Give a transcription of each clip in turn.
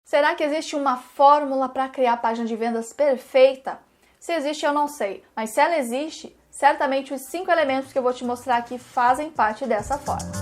Será que existe uma fórmula para criar a página de vendas perfeita? Se existe, eu não sei, mas se ela existe, certamente os 5 elementos que eu vou te mostrar aqui fazem parte dessa forma.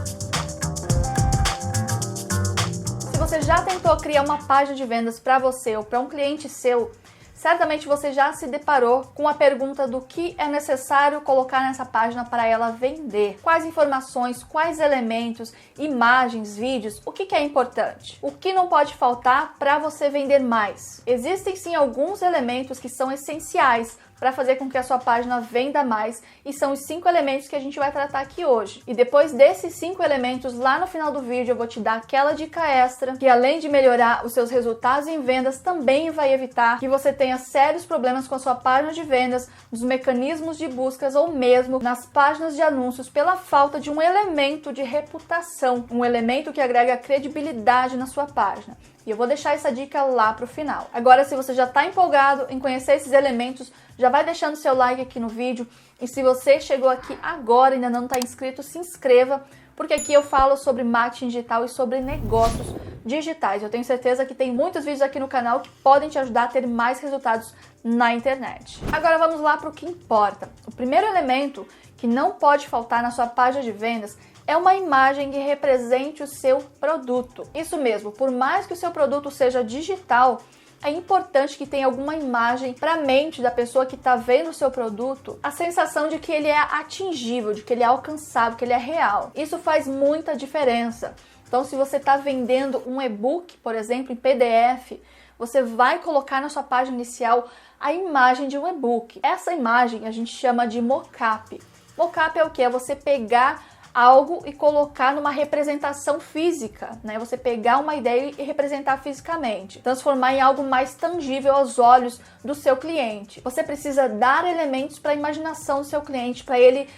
Se você já tentou criar uma página de vendas para você ou para um cliente seu, certamente você já se deparou com a pergunta do que é necessário colocar nessa página para ela vender. Quais informações, quais elementos, imagens, vídeos, o que é importante? O que não pode faltar para você vender mais? Existem sim alguns elementos que são essenciais para fazer com que a sua página venda mais e são os 5 elementos que a gente vai tratar aqui hoje. E depois desses 5 elementos, lá no final do vídeo eu vou te dar aquela dica extra que além de melhorar os seus resultados em vendas, também vai evitar que você tenha sérios problemas com a sua página de vendas, nos mecanismos de buscas ou mesmo nas páginas de anúncios pela falta de um elemento de reputação, um elemento que agrega credibilidade na sua página. E eu vou deixar essa dica lá pro final. Agora, se você já está empolgado em conhecer esses elementos, já vai deixando seu like aqui no vídeo. E se você chegou aqui agora e ainda não está inscrito, se inscreva, porque aqui eu falo sobre marketing digital e sobre negócios digitais. Eu tenho certeza que tem muitos vídeos aqui no canal que podem te ajudar a ter mais resultados na internet. Agora vamos lá para o que importa. O primeiro elemento que não pode faltar na sua página de vendas é uma imagem que represente o seu produto. Isso mesmo, por mais que o seu produto seja digital, é importante que tenha alguma imagem para a mente da pessoa que está vendo o seu produto, a sensação de que ele é atingível, de que ele é alcançável, que ele é real. Isso faz muita diferença. Então, se você está vendendo um e-book, por exemplo, em PDF, você vai colocar na sua página inicial a imagem de um e-book. Essa imagem a gente chama de mockup. Mockup é o que? É você pegar algo e colocar numa representação física, né? Você pegar uma ideia e representar fisicamente, transformar em algo mais tangível aos olhos do seu cliente. Você precisa dar elementos para a imaginação do seu cliente, para ele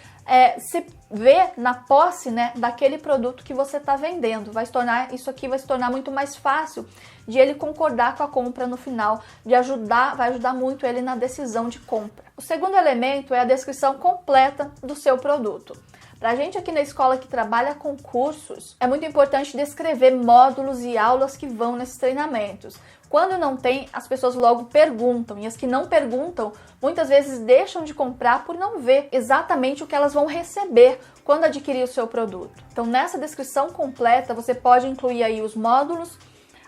se ver na posse, né, daquele produto que você está vendendo. Isso aqui vai se tornar muito mais fácil de ele concordar com a compra no final, vai ajudar muito ele na decisão de compra. O segundo elemento é a descrição completa do seu produto. Para a gente aqui na escola que trabalha com cursos, é muito importante descrever módulos e aulas que vão nesses treinamentos. Quando não tem, as pessoas logo perguntam, e as que não perguntam, muitas vezes deixam de comprar por não ver exatamente o que elas vão receber quando adquirir o seu produto. Então, nessa descrição completa, você pode incluir aí os módulos,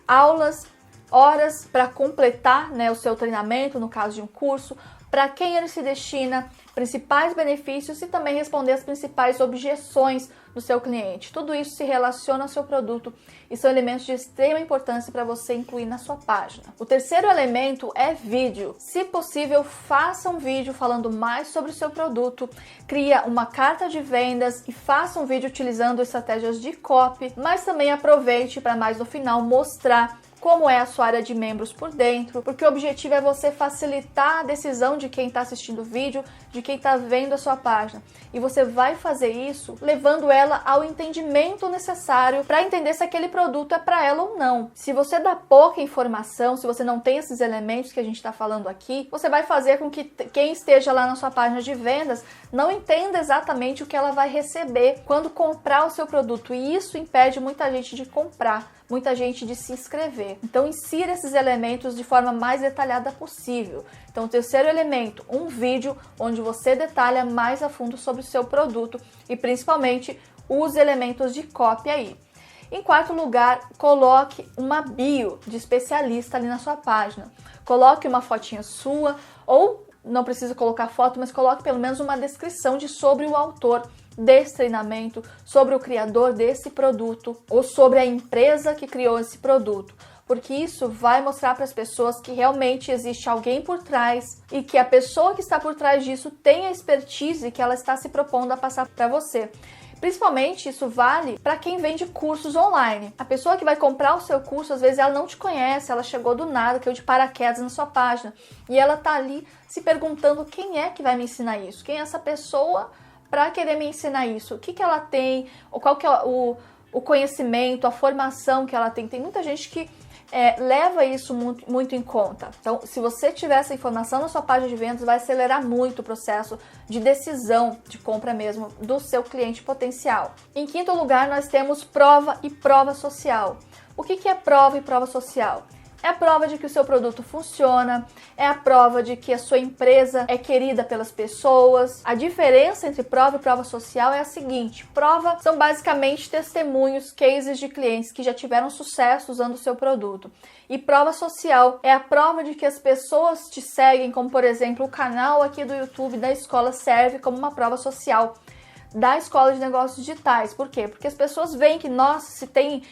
aulas, horas para completar, né, o seu treinamento, no caso de um curso, para quem ele se destina, principais benefícios e também responder as principais objeções do seu cliente. Tudo isso se relaciona ao seu produto e são elementos de extrema importância para você incluir na sua página. O terceiro elemento é vídeo. Se possível, faça um vídeo falando mais sobre o seu produto, cria uma carta de vendas e faça um vídeo utilizando estratégias de copy, mas também aproveite para mais no final mostrar como é a sua área de membros por dentro, porque o objetivo é você facilitar a decisão de quem está assistindo o vídeo, de quem está vendo a sua página. E você vai fazer isso levando ela ao entendimento necessário para entender se aquele produto é para ela ou não. Se você dá pouca informação, se você não tem esses elementos que a gente está falando aqui, você vai fazer com que quem esteja lá na sua página de vendas não entenda exatamente o que ela vai receber quando comprar o seu produto. E isso impede muita gente de comprar, muita gente de se inscrever. Então, insira esses elementos de forma mais detalhada possível. Então, o terceiro elemento, um vídeo onde você detalha mais a fundo sobre o seu produto e, principalmente, use elementos de copy aí. Em quarto lugar, coloque uma bio de especialista ali na sua página. Coloque uma fotinha sua ou não precisa colocar foto, mas coloque pelo menos uma descrição sobre o autor desse treinamento, sobre o criador desse produto ou sobre a empresa que criou esse produto, porque isso vai mostrar para as pessoas que realmente existe alguém por trás e que a pessoa que está por trás disso tem a expertise que ela está se propondo a passar para você. Principalmente isso vale para quem vende cursos online. A pessoa que vai comprar o seu curso, às vezes ela não te conhece, ela chegou do nada, caiu de paraquedas na sua página e ela tá ali se perguntando quem é que vai me ensinar isso, quem é essa pessoa para querer me ensinar isso, o que ela tem, ou qual que é o conhecimento, a formação que ela tem. Tem muita gente que leva isso muito em conta. Então, se você tiver essa informação na sua página de vendas, vai acelerar muito o processo de decisão de compra mesmo do seu cliente potencial. Em quinto lugar, nós temos prova e prova social. O que é prova e prova social? É a prova de que o seu produto funciona, é a prova de que a sua empresa é querida pelas pessoas. A diferença entre prova e prova social é a seguinte: prova são basicamente testemunhos, cases de clientes que já tiveram sucesso usando o seu produto. E prova social é a prova de que as pessoas te seguem, como por exemplo o canal aqui do YouTube da escola serve como uma prova social da Escola de Negócios Digitais. Por quê? Porque as pessoas veem que, nossa, se tem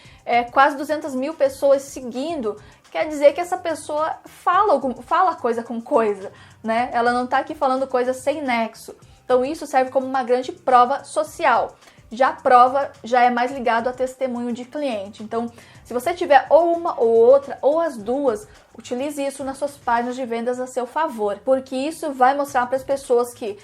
quase 200 mil pessoas seguindo, quer dizer que essa pessoa fala coisa com coisa, né? Ela não tá aqui falando coisa sem nexo. Então isso serve como uma grande prova social. Já a prova já é mais ligado a testemunho de cliente. Então, se você tiver ou uma ou outra, ou as duas, utilize isso nas suas páginas de vendas a seu favor, porque isso vai mostrar para as pessoas que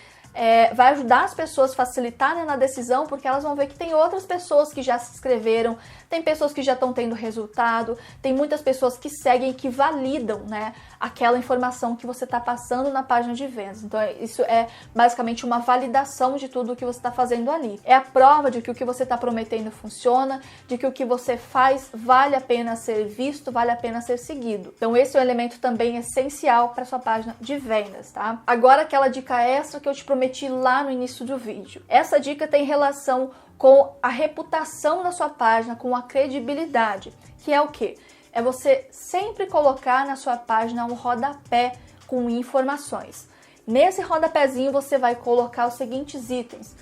vai ajudar as pessoas a facilitarem na decisão, porque elas vão ver que tem outras pessoas que já se inscreveram, tem pessoas que já estão tendo resultado, tem muitas pessoas que seguem, que validam, né, aquela informação que você está passando na página de vendas. Então isso é basicamente uma validação de tudo o que você está fazendo ali. É a prova de que o que você está prometendo funciona, de que o que você faz vale a pena ser visto, vale a pena ser seguido. Então esse é um elemento também essencial para sua página de vendas, tá? Agora aquela dica extra que eu te prometi lá no início do vídeo. Essa dica tem relação com a reputação da sua página, com a credibilidade, que é o quê? É você sempre colocar na sua página um rodapé com informações. Nesse rodapézinho você vai colocar os seguintes itens: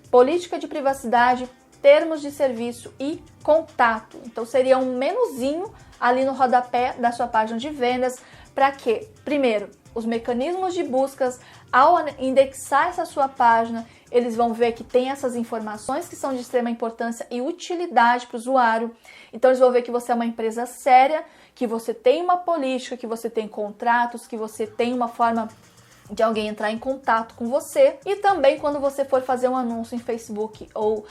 política de privacidade, termos de serviço e contato. Então seria um menuzinho ali no rodapé da sua página de vendas. Para quê? Primeiro, os mecanismos de buscas, ao indexar essa sua página, eles vão ver que tem essas informações que são de extrema importância e utilidade para o usuário. Então eles vão ver que você é uma empresa séria, que você tem uma política, que você tem contratos, que você tem uma forma de alguém entrar em contato com você. E também quando você for fazer um anúncio em Facebook ou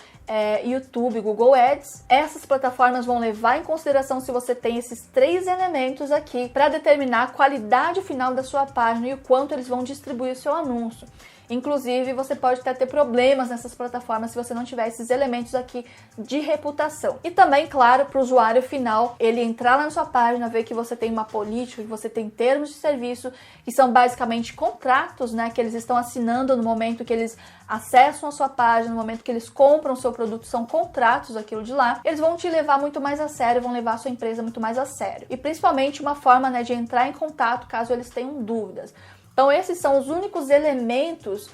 YouTube, Google Ads, essas plataformas vão levar em consideração se você tem esses 3 elementos aqui para determinar a qualidade final da sua página e o quanto eles vão distribuir o seu anúncio. Inclusive, você pode até ter problemas nessas plataformas se você não tiver esses elementos aqui de reputação. E também, claro, para o usuário final, ele entrar lá na sua página, ver que você tem uma política, que você tem termos de serviço, que são basicamente contratos, né, que eles estão assinando no momento que eles acessam a sua página, no momento que eles compram o seu produto, são contratos aquilo de lá. Eles vão te levar muito mais a sério, vão levar a sua empresa muito mais a sério. E principalmente uma forma, né, de entrar em contato caso eles tenham dúvidas. Então esses são os únicos elementos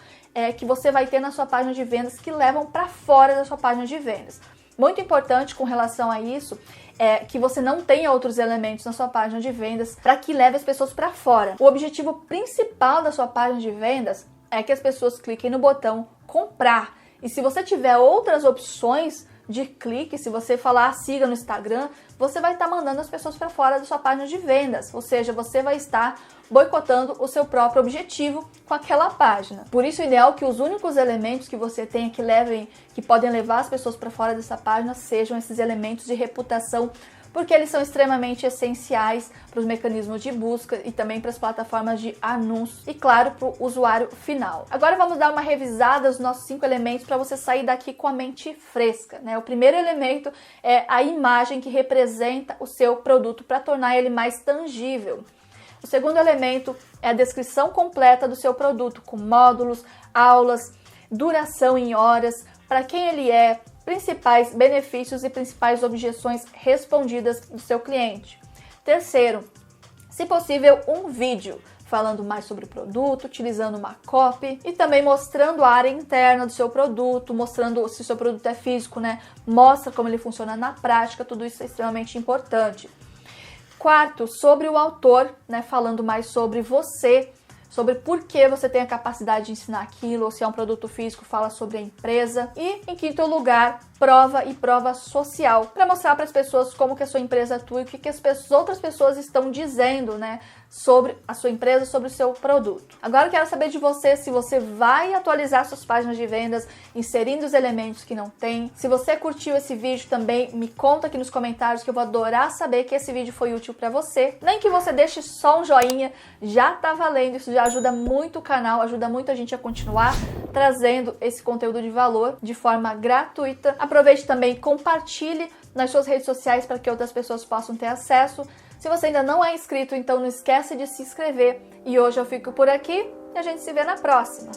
que você vai ter na sua página de vendas que levam para fora da sua página de vendas. Muito importante com relação a isso é que você não tenha outros elementos na sua página de vendas para que leve as pessoas para fora. O objetivo principal da sua página de vendas é que as pessoas cliquem no botão comprar. E se você tiver outras opções de clique, se você falar siga no Instagram, você vai estar mandando as pessoas para fora da sua página de vendas, ou seja, você vai estar boicotando o seu próprio objetivo com aquela página. Por isso, o ideal é que os únicos elementos que você tenha que podem levar as pessoas para fora dessa página sejam esses elementos de reputação, porque eles são extremamente essenciais para os mecanismos de busca e também para as plataformas de anúncios e, claro, para o usuário final. Agora vamos dar uma revisada nos nossos 5 elementos para você sair daqui com a mente fresca, né? O primeiro elemento é a imagem que representa o seu produto para tornar ele mais tangível. O segundo elemento é a descrição completa do seu produto, com módulos, aulas, duração em horas, para quem ele é, principais benefícios e principais objeções respondidas do seu cliente. Terceiro, se possível, um vídeo falando mais sobre o produto, utilizando uma copy e também mostrando a área interna do seu produto, mostrando se o seu produto é físico, né? Mostra como ele funciona na prática, tudo isso é extremamente importante. Quarto, sobre o autor, né? Falando mais sobre você, sobre por que você tem a capacidade de ensinar aquilo, ou se é um produto físico, fala sobre a empresa. E, em quinto lugar, prova e prova social, para mostrar para as pessoas como que a sua empresa atua e o que as outras pessoas estão dizendo, né, sobre a sua empresa, sobre o seu produto. Agora eu quero saber de você se você vai atualizar suas páginas de vendas, inserindo os elementos que não tem. Se você curtiu esse vídeo também, me conta aqui nos comentários que eu vou adorar saber que esse vídeo foi útil para você. Nem que você deixe só um joinha, já tá valendo, isso já ajuda muito o canal, ajuda muito a gente a continuar trazendo esse conteúdo de valor de forma gratuita. Aproveite também e compartilhe nas suas redes sociais para que outras pessoas possam ter acesso. Se você ainda não é inscrito, então não esquece de se inscrever. E hoje eu fico por aqui e a gente se vê na próxima.